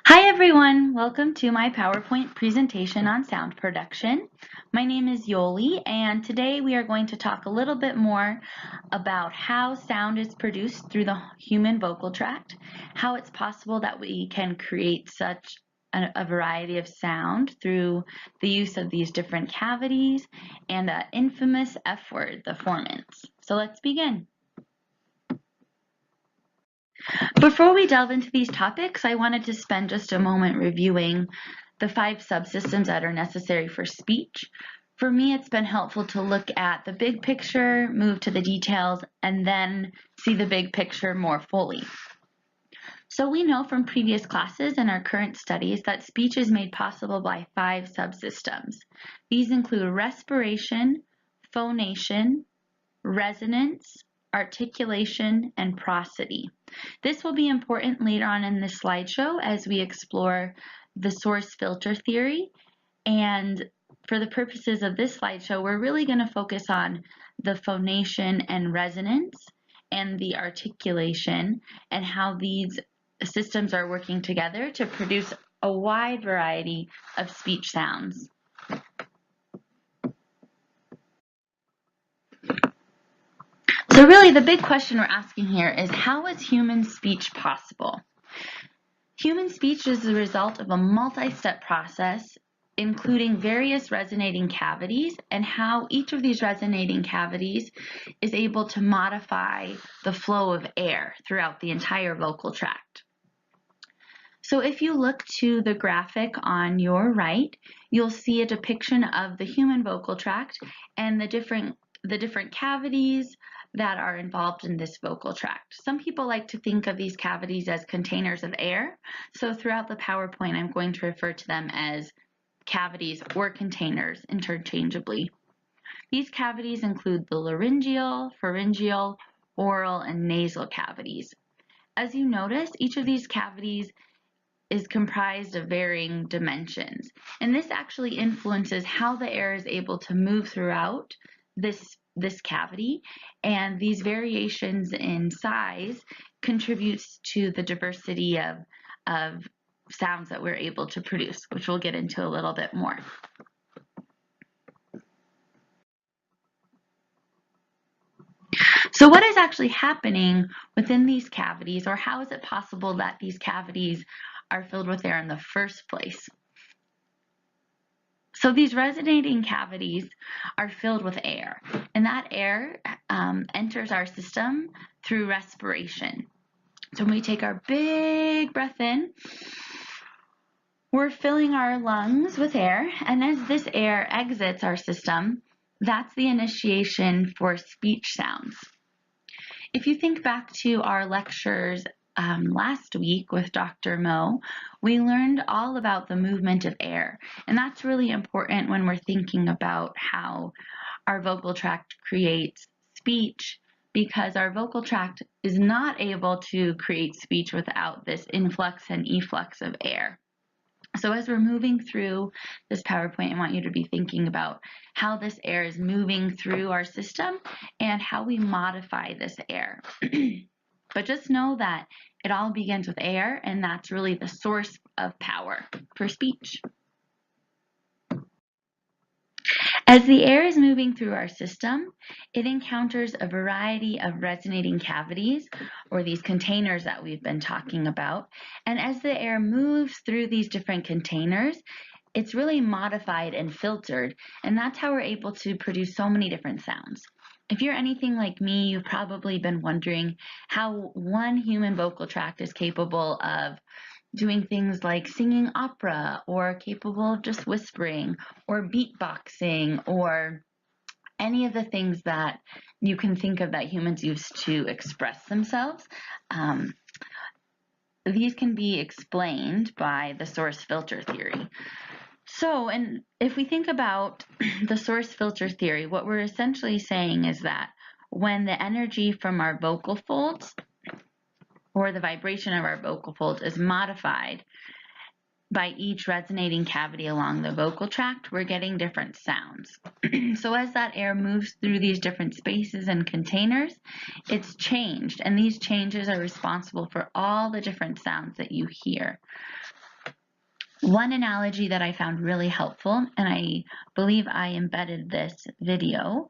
Hi everyone, welcome to my PowerPoint presentation on sound production. My name is Yoli and today we are going to talk a little bit more about how sound is produced through the human vocal tract, how it's possible that we can create such a variety of sound through the use of these different cavities, and the infamous F word, the formants. So let's begin. Before we delve into these topics, I wanted to spend just a moment reviewing the 5 subsystems that are necessary for speech. For me, it's been helpful to look at the big picture, move to the details, and then see the big picture more fully. So we know from previous classes and our current studies that speech is made possible by 5 subsystems. These include respiration, phonation, resonance, articulation, and prosody. This will be important later on in this slideshow as we explore the source filter theory. And for the purposes of this slideshow, we're really going to focus on the phonation and resonance and the articulation and how these systems are working together to produce a wide variety of speech sounds. So really the big question we're asking here is, how is human speech possible? Human speech is the result of a multi-step process including various resonating cavities and how each of these resonating cavities is able to modify the flow of air throughout the entire vocal tract. So if you look to the graphic on your right, you'll see a depiction of the human vocal tract and the different cavities that are involved in this vocal tract. Some people like to think of these cavities as containers of air. So throughout the PowerPoint, I'm going to refer to them as cavities or containers interchangeably. These cavities include the laryngeal, pharyngeal, oral, and nasal cavities. As you notice, each of these cavities is comprised of varying dimensions, and this actually influences how the air is able to move throughout this cavity, and these variations in size contributes to the diversity of sounds that we're able to produce, which we'll get into a little bit more. So what is actually happening within these cavities, or how is it possible that these cavities are filled with air in the first place? So these resonating cavities are filled with air, and that air enters our system through respiration. So when we take our big breath in, we're filling our lungs with air, and as this air exits our system, that's the initiation for speech sounds. If you think back to our lectures last week with Dr. Mo, we learned all about the movement of air, and that's really important when we're thinking about how our vocal tract creates speech, because our vocal tract is not able to create speech without this influx and efflux of air. So as we're moving through this PowerPoint, I want you to be thinking about how this air is moving through our system and how we modify this air. But just know that it all begins with air, and that's really the source of power for speech. As the air is moving through our system, it encounters a variety of resonating cavities, or these containers that we've been talking about. And as the air moves through these different containers, it's really modified and filtered, and that's how we're able to produce so many different sounds. If you're anything like me, you've probably been wondering how one human vocal tract is capable of doing things like singing opera, or capable of just whispering, or beatboxing, or any of the things that you can think of that humans use to express themselves. These can be explained by the source filter theory. So, and if we think about the source filter theory, what we're essentially saying is that when the energy from our vocal folds, or the vibration of our vocal folds, is modified by each resonating cavity along the vocal tract, we're getting different sounds. So as that air moves through these different spaces and containers, it's changed, and these changes are responsible for all the different sounds that you hear. One analogy that I found really helpful, and I believe I embedded this video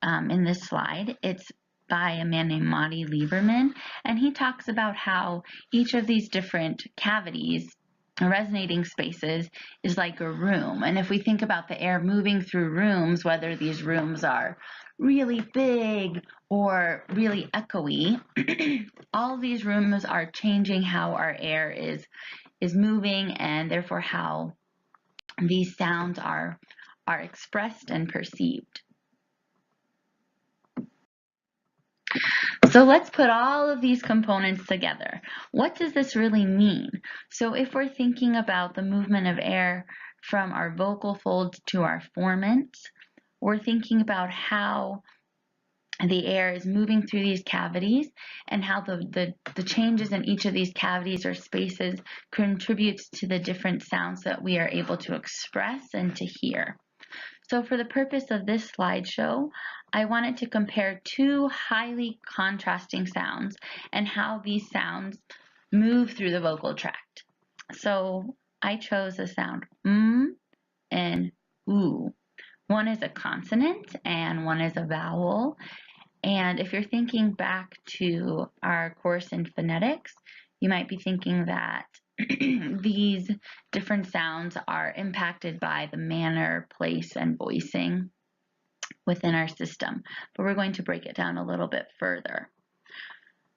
in this slide, it's by a man named Matti Lieberman, and he talks about how each of these different cavities, resonating spaces, is like a room. And if we think about the air moving through rooms, whether these rooms are really big or really echoey, all these rooms are changing how our air is moving, and therefore how these sounds are expressed and perceived. So let's put all of these components together. What does this really mean? So if we're thinking about the movement of air from our vocal folds to our formants, we're thinking about how the air is moving through these cavities and how the changes in each of these cavities or spaces contributes to the different sounds that we are able to express and to hear. So for the purpose of this slideshow, I wanted to compare two highly contrasting sounds and how these sounds move through the vocal tract. So I chose the sound and oo. One is a consonant and one is a vowel. And if you're thinking back to our course in phonetics, you might be thinking that these different sounds are impacted by the manner, place, and voicing within our system. But we're going to break it down a little bit further.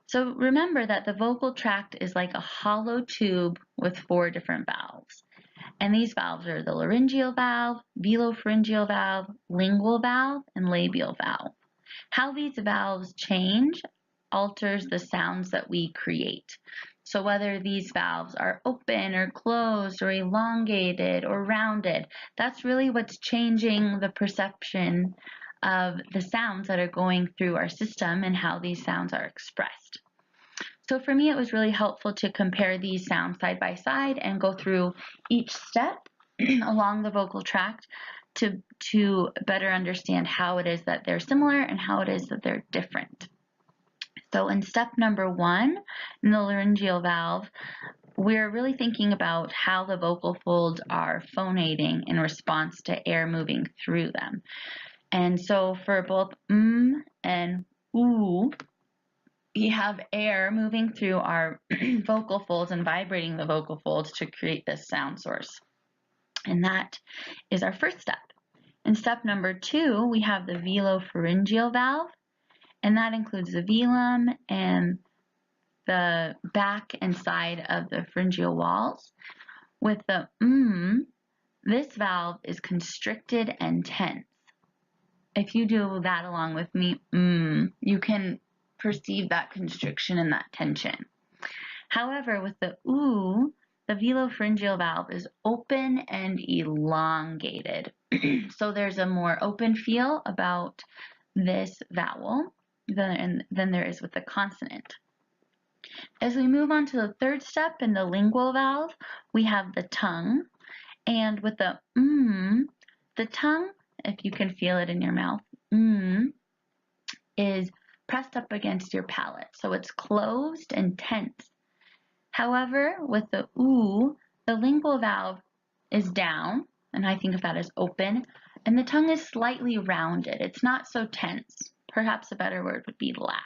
So remember that the vocal tract is like a hollow tube with 4 different valves. And these valves are the laryngeal valve, velopharyngeal valve, lingual valve, and labial valve. How these valves change alters the sounds that we create. So whether these valves are open or closed or elongated or rounded, that's really what's changing the perception of the sounds that are going through our system and how these sounds are expressed. So for me, it was really helpful to compare these sounds side by side and go through each step along the vocal tract to better understand how it is that they're similar and how it is that they're different. So in step number 1, in the laryngeal valve, we're really thinking about how the vocal folds are phonating in response to air moving through them. And so for both and oo, we have air moving through our vocal folds and vibrating the vocal folds to create this sound source. And that is our first step. In step number 2, we have the velopharyngeal valve, and that includes the velum and the back and side of the pharyngeal walls. With the this valve is constricted and tense. If you do that along with me, you can perceive that constriction and that tension. However, with the oo, the velopharyngeal valve is open and elongated. So there's a more open feel about this vowel than there is with the consonant. As we move on to the third step in the lingual valve, we have the tongue. And with the tongue, if you can feel it in your mouth, is pressed up against your palate. So it's closed and tense. However, with the oo, the lingual valve is down, and I think of that as open, and the tongue is slightly rounded. It's not so tense. Perhaps a better word would be lax.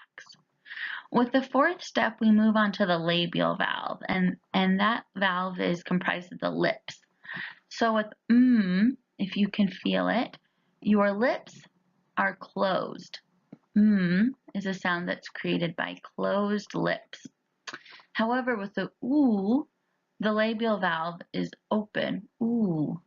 With the fourth step, we move on to the labial valve, and that valve is comprised of the lips. So with if you can feel it, your lips are closed. Is a sound that's created by closed lips. However, with the oo, the labial valve is open. Ooh.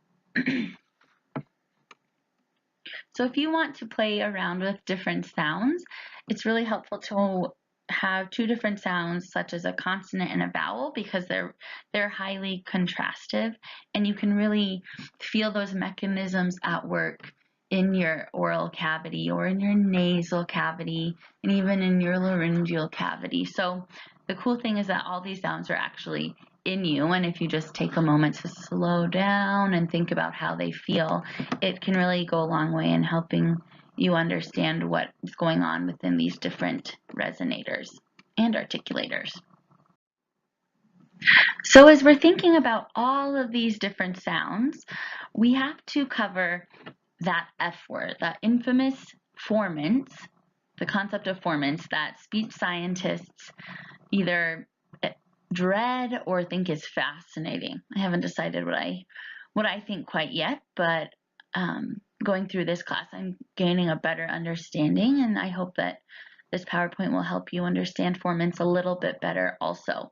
So if you want to play around with different sounds, it's really helpful to have 2 different sounds, such as a consonant and a vowel, because they're highly contrastive, and you can really feel those mechanisms at work in your oral cavity or in your nasal cavity and even in your laryngeal cavity. So the cool thing is that all these sounds are actually in you, and if you just take a moment to slow down and think about how they feel, it can really go a long way in helping you understand what is going on within these different resonators and articulators. So as we're thinking about all of these different sounds, we have to cover that F word, that infamous formants, the concept of formants that speech scientists either dread or think is fascinating. I haven't decided what I think quite yet, but going through this class, I'm gaining a better understanding, and I hope that this PowerPoint will help you understand formants a little bit better also.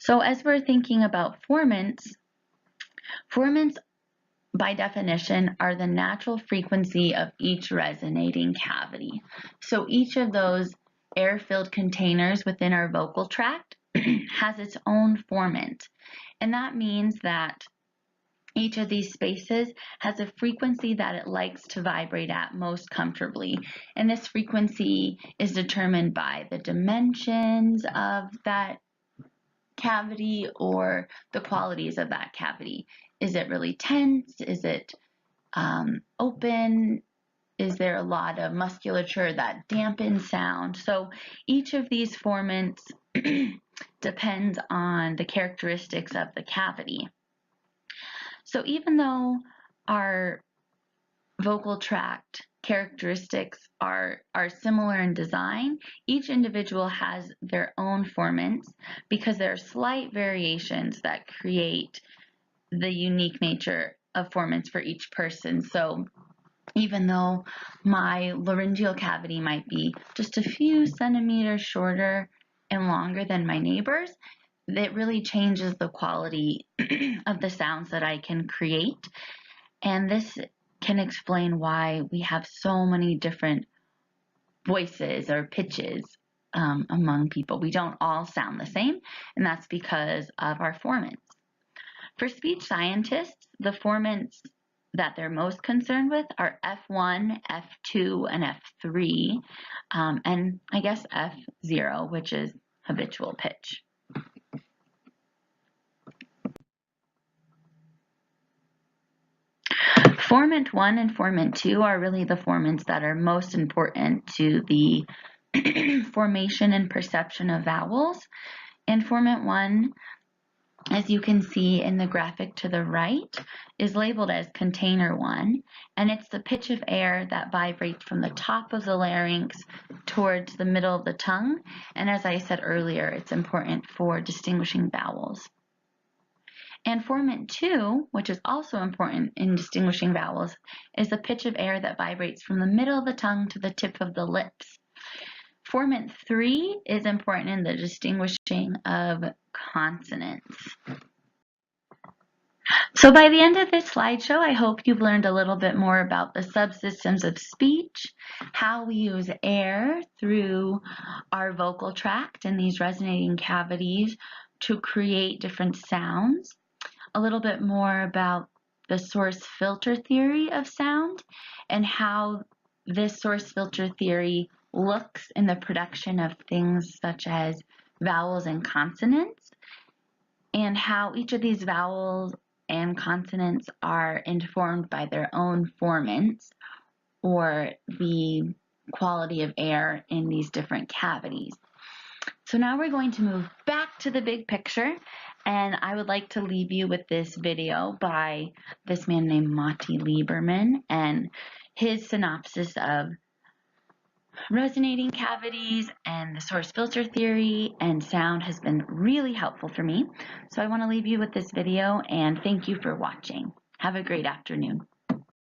So as we're thinking about formants by definition are the natural frequency of each resonating cavity. So each of those air-filled containers within our vocal tract has its own formant. And that means that each of these spaces has a frequency that it likes to vibrate at most comfortably. And this frequency is determined by the dimensions of that cavity or the qualities of that cavity. Is it really tense? Is it open? Is there a lot of musculature that dampens sound? So each of these formants depends on the characteristics of the cavity. So even though our vocal tract characteristics are similar in design, each individual has their own formants because there are slight variations that create the unique nature of formants for each person. So even though my laryngeal cavity might be just a few centimeters shorter and longer than my neighbor's, it really changes the quality of the sounds that I can create. And this can explain why we have so many different voices or pitches among people. We don't all sound the same, and that's because of our formants. For speech scientists, the formants that they're most concerned with are F1, F2, and F3, and I guess F0, which is habitual pitch. Formant 1 and Formant 2 are really the formants that are most important to the formation and perception of vowels. And Formant 1, as you can see in the graphic to the right, is labeled as container 1, and it's the pitch of air that vibrates from the top of the larynx towards the middle of the tongue. And as I said earlier, it's important for distinguishing vowels. And formant 2, which is also important in distinguishing vowels, is the pitch of air that vibrates from the middle of the tongue to the tip of the lips. Formant 3 is important in the distinguishing of consonants. So by the end of this slideshow, I hope you've learned a little bit more about the subsystems of speech, how we use air through our vocal tract and these resonating cavities to create different sounds, a little bit more about the source filter theory of sound and how this source filter theory looks in the production of things such as vowels and consonants, and how each of these vowels and consonants are informed by their own formants or the quality of air in these different cavities. So now we're going to move back to the big picture, and I would like to leave you with this video by this man named Matti Lieberman and his synopsis of resonating cavities and the source filter theory and sound has been really helpful for me. So I want to leave you with this video and thank you for watching. Have a great afternoon.